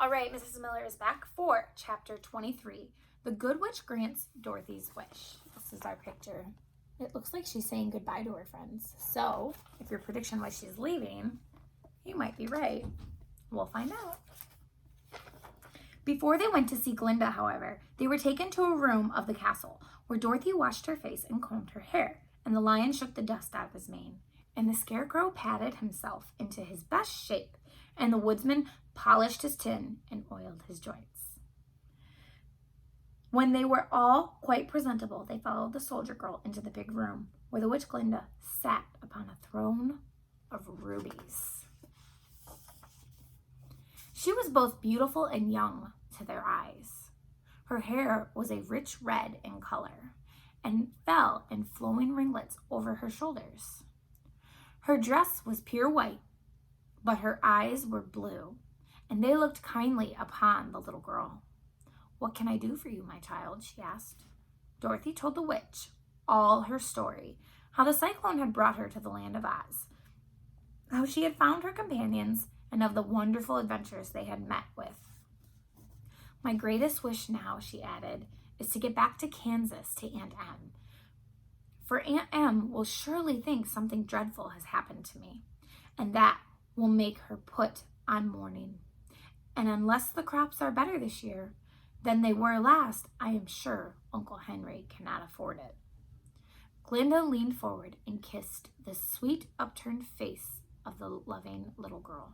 All right, Mrs. Miller is back for chapter 23. The Good Witch Grants Dorothy's Wish. This is our picture. It looks like she's saying goodbye to her friends. So, if your prediction was she's leaving, you might be right. We'll find out. Before they went to see Glinda, however, they were taken to a room of the castle where Dorothy washed her face and combed her hair, and the lion shook the dust out of his mane, and the scarecrow patted himself into his best shape, and the woodsman polished his tin and oiled his joints. When they were all quite presentable, they followed the soldier girl into the big room where the witch Glinda sat upon a throne of rubies. She was both beautiful and young to their eyes. Her hair was a rich red in color and fell in flowing ringlets over her shoulders. Her dress was pure white, but her eyes were blue, and they looked kindly upon the little girl. "What can I do for you, my child?" she asked. Dorothy told the witch all her story, how the cyclone had brought her to the land of Oz, how she had found her companions, and of the wonderful adventures they had met with. "My greatest wish now," she added, "is to get back to Kansas to Aunt Em. For Aunt Em will surely think something dreadful has happened to me, and that will make her put on mourning. And unless the crops are better this year than they were last, I am sure Uncle Henry cannot afford it." Glinda leaned forward and kissed the sweet upturned face of the loving little girl.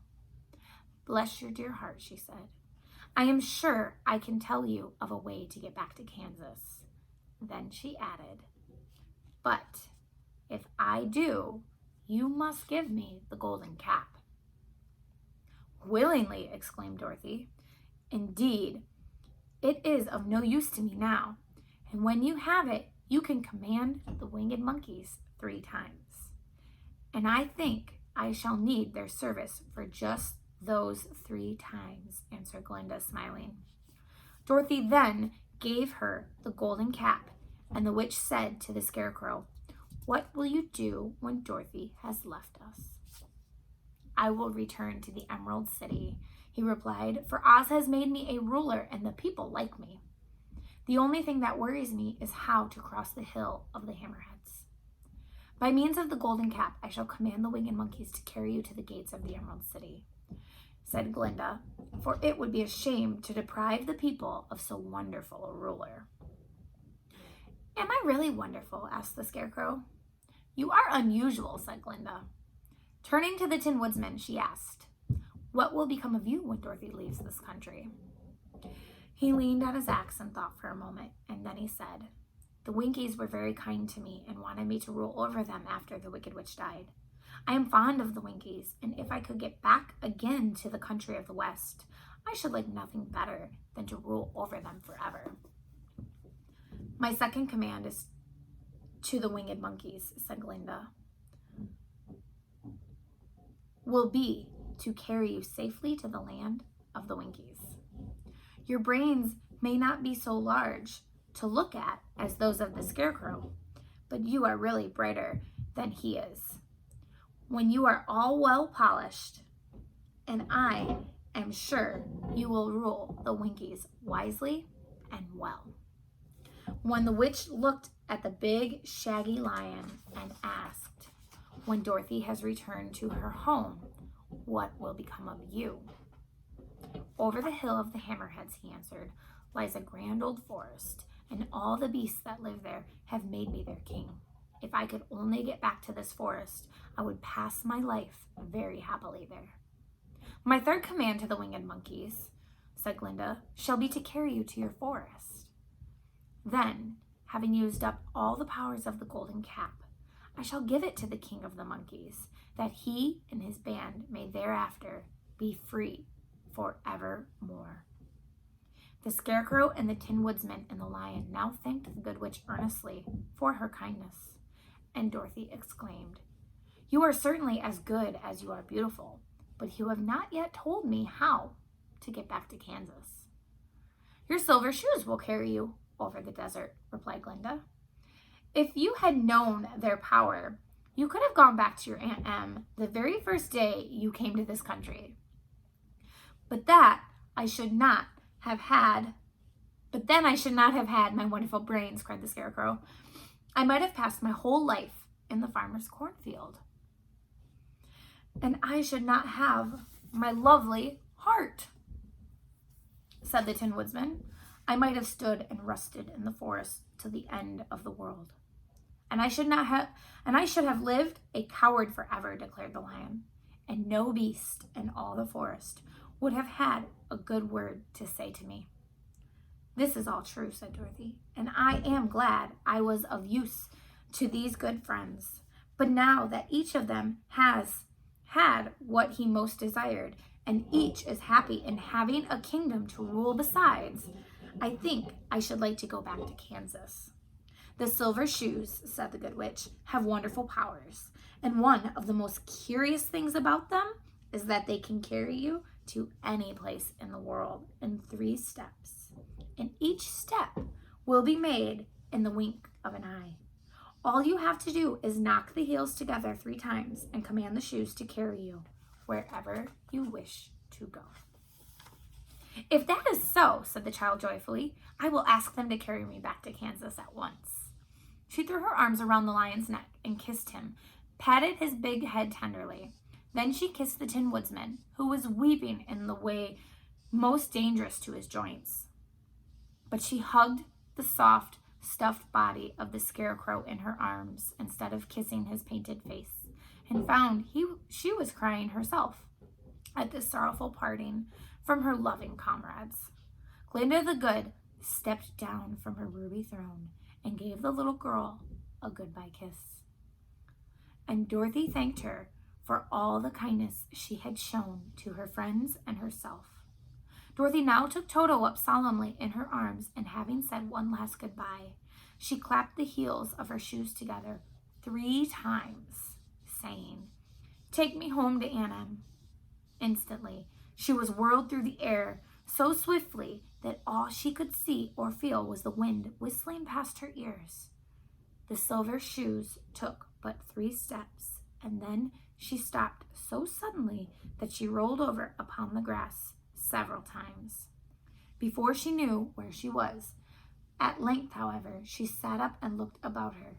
"Bless your dear heart," she said. "I am sure I can tell you of a way to get back to Kansas." Then she added, "But if I do, you must give me the golden cap." "Willingly," exclaimed Dorothy. "Indeed, it is of no use to me now, and when you have it, you can command the winged monkeys 3 times. And I think I shall need their service for just those 3 times, answered Glinda, smiling. Dorothy then gave her the golden cap, and the witch said to the scarecrow, "What will you do when Dorothy has left us?" "I will return to the Emerald City," he replied, "for Oz has made me a ruler and the people like me. The only thing that worries me is how to cross the hill of the Hammerheads. By means of the golden cap, I shall command the winged monkeys to carry you to the gates of the Emerald City," said Glinda, "for it would be a shame to deprive the people of so wonderful a ruler." "Am I really wonderful?" asked the scarecrow. "You are unusual," said Glinda. Turning to the Tin Woodsman, she asked, "What will become of you when Dorothy leaves this country?" He leaned on his axe and thought for a moment, and then he said, "The Winkies were very kind to me and wanted me to rule over them after the Wicked Witch died. I am fond of the Winkies, and if I could get back again to the country of the West, I should like nothing better than to rule over them forever." "My second command is to the winged monkeys," said Glinda, "will be to carry you safely to the land of the Winkies. Your brains may not be so large to look at as those of the scarecrow, but you are really brighter than he is. When you are all well polished, and I am sure you will rule the Winkies wisely and well." When the witch looked at the big, shaggy lion and asked, "When Dorothy has returned to her home, what will become of you?" "Over the hill of the Hammerheads," he answered, "lies a grand old forest, and all the beasts that live there have made me their king. If I could only get back to this forest, I would pass my life very happily there." "My third command to the winged monkeys," said Glinda, "shall be to carry you to your forest. Then, having used up all the powers of the golden cap, I shall give it to the king of the monkeys, that he and his band may thereafter be free forevermore." The scarecrow and the Tin Woodsman and the lion now thanked the good witch earnestly for her kindness, and Dorothy exclaimed, "You are certainly as good as you are beautiful, but you have not yet told me how to get back to Kansas." "Your silver shoes will carry you over the desert," replied Glinda. "If you had known their power, you could have gone back to your Aunt Em the very first day you came to this country. But that I should not have had, but then I should not have had my wonderful brains, cried the Scarecrow. I might have passed my whole life in the farmer's cornfield. And I should not have my lovely heart, said the Tin Woodsman. I might have stood and rusted in the forest till the end of the world. And I should have lived a coward forever, declared the Lion. And no beast in all the forest would have had a good word to say to me. This is all true, said Dorothy, and I am glad I was of use to these good friends. But now that each of them has had what he most desired, and each is happy in having a kingdom to rule besides, I think I should like to go back to Kansas. The silver shoes, said the Good Witch, have wonderful powers, and one of the most curious things about them is that they can carry you to any place in the world in 3 steps. And each step will be made in the wink of an eye. All you have to do is knock the heels together 3 times and command the shoes to carry you wherever you wish to go. If that is so, said the child joyfully, I will ask them to carry me back to Kansas at once. She threw her arms around the Lion's neck and kissed him, patted his big head tenderly. Then she kissed the Tin Woodsman, who was weeping in the way most dangerous to his joints. But she hugged the soft, stuffed body of the Scarecrow in her arms instead of kissing his painted face, and found she was crying herself at this sorrowful parting from her loving comrades. Glinda the Good stepped down from her ruby throne and gave the little girl a goodbye kiss. And Dorothy thanked her for all the kindness she had shown to her friends and herself. Dorothy now took Toto up solemnly in her arms, and having said one last goodbye, she clapped the heels of her shoes together 3 times, saying, "Take me home to Annam." Instantly, she was whirled through the air so swiftly that all she could see or feel was the wind whistling past her ears. The silver shoes took but 3 steps, and then she stopped so suddenly that she rolled over upon the grass several times before she knew where she was. At length, however, she sat up and looked about her.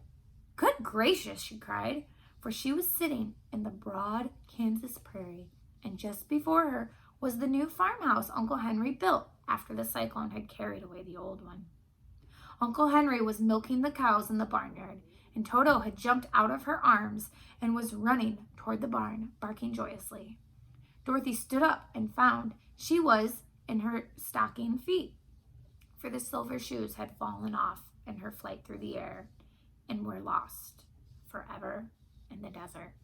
Good gracious, she cried, for she was sitting in the broad Kansas prairie, and just before her was the new farmhouse Uncle Henry built after the cyclone had carried away the old one. Uncle Henry was milking the cows in the barnyard, and Toto had jumped out of her arms and was running toward the barn, barking joyously. Dorothy stood up and found she was in her stocking feet, for the silver shoes had fallen off in her flight through the air and were lost forever in the desert.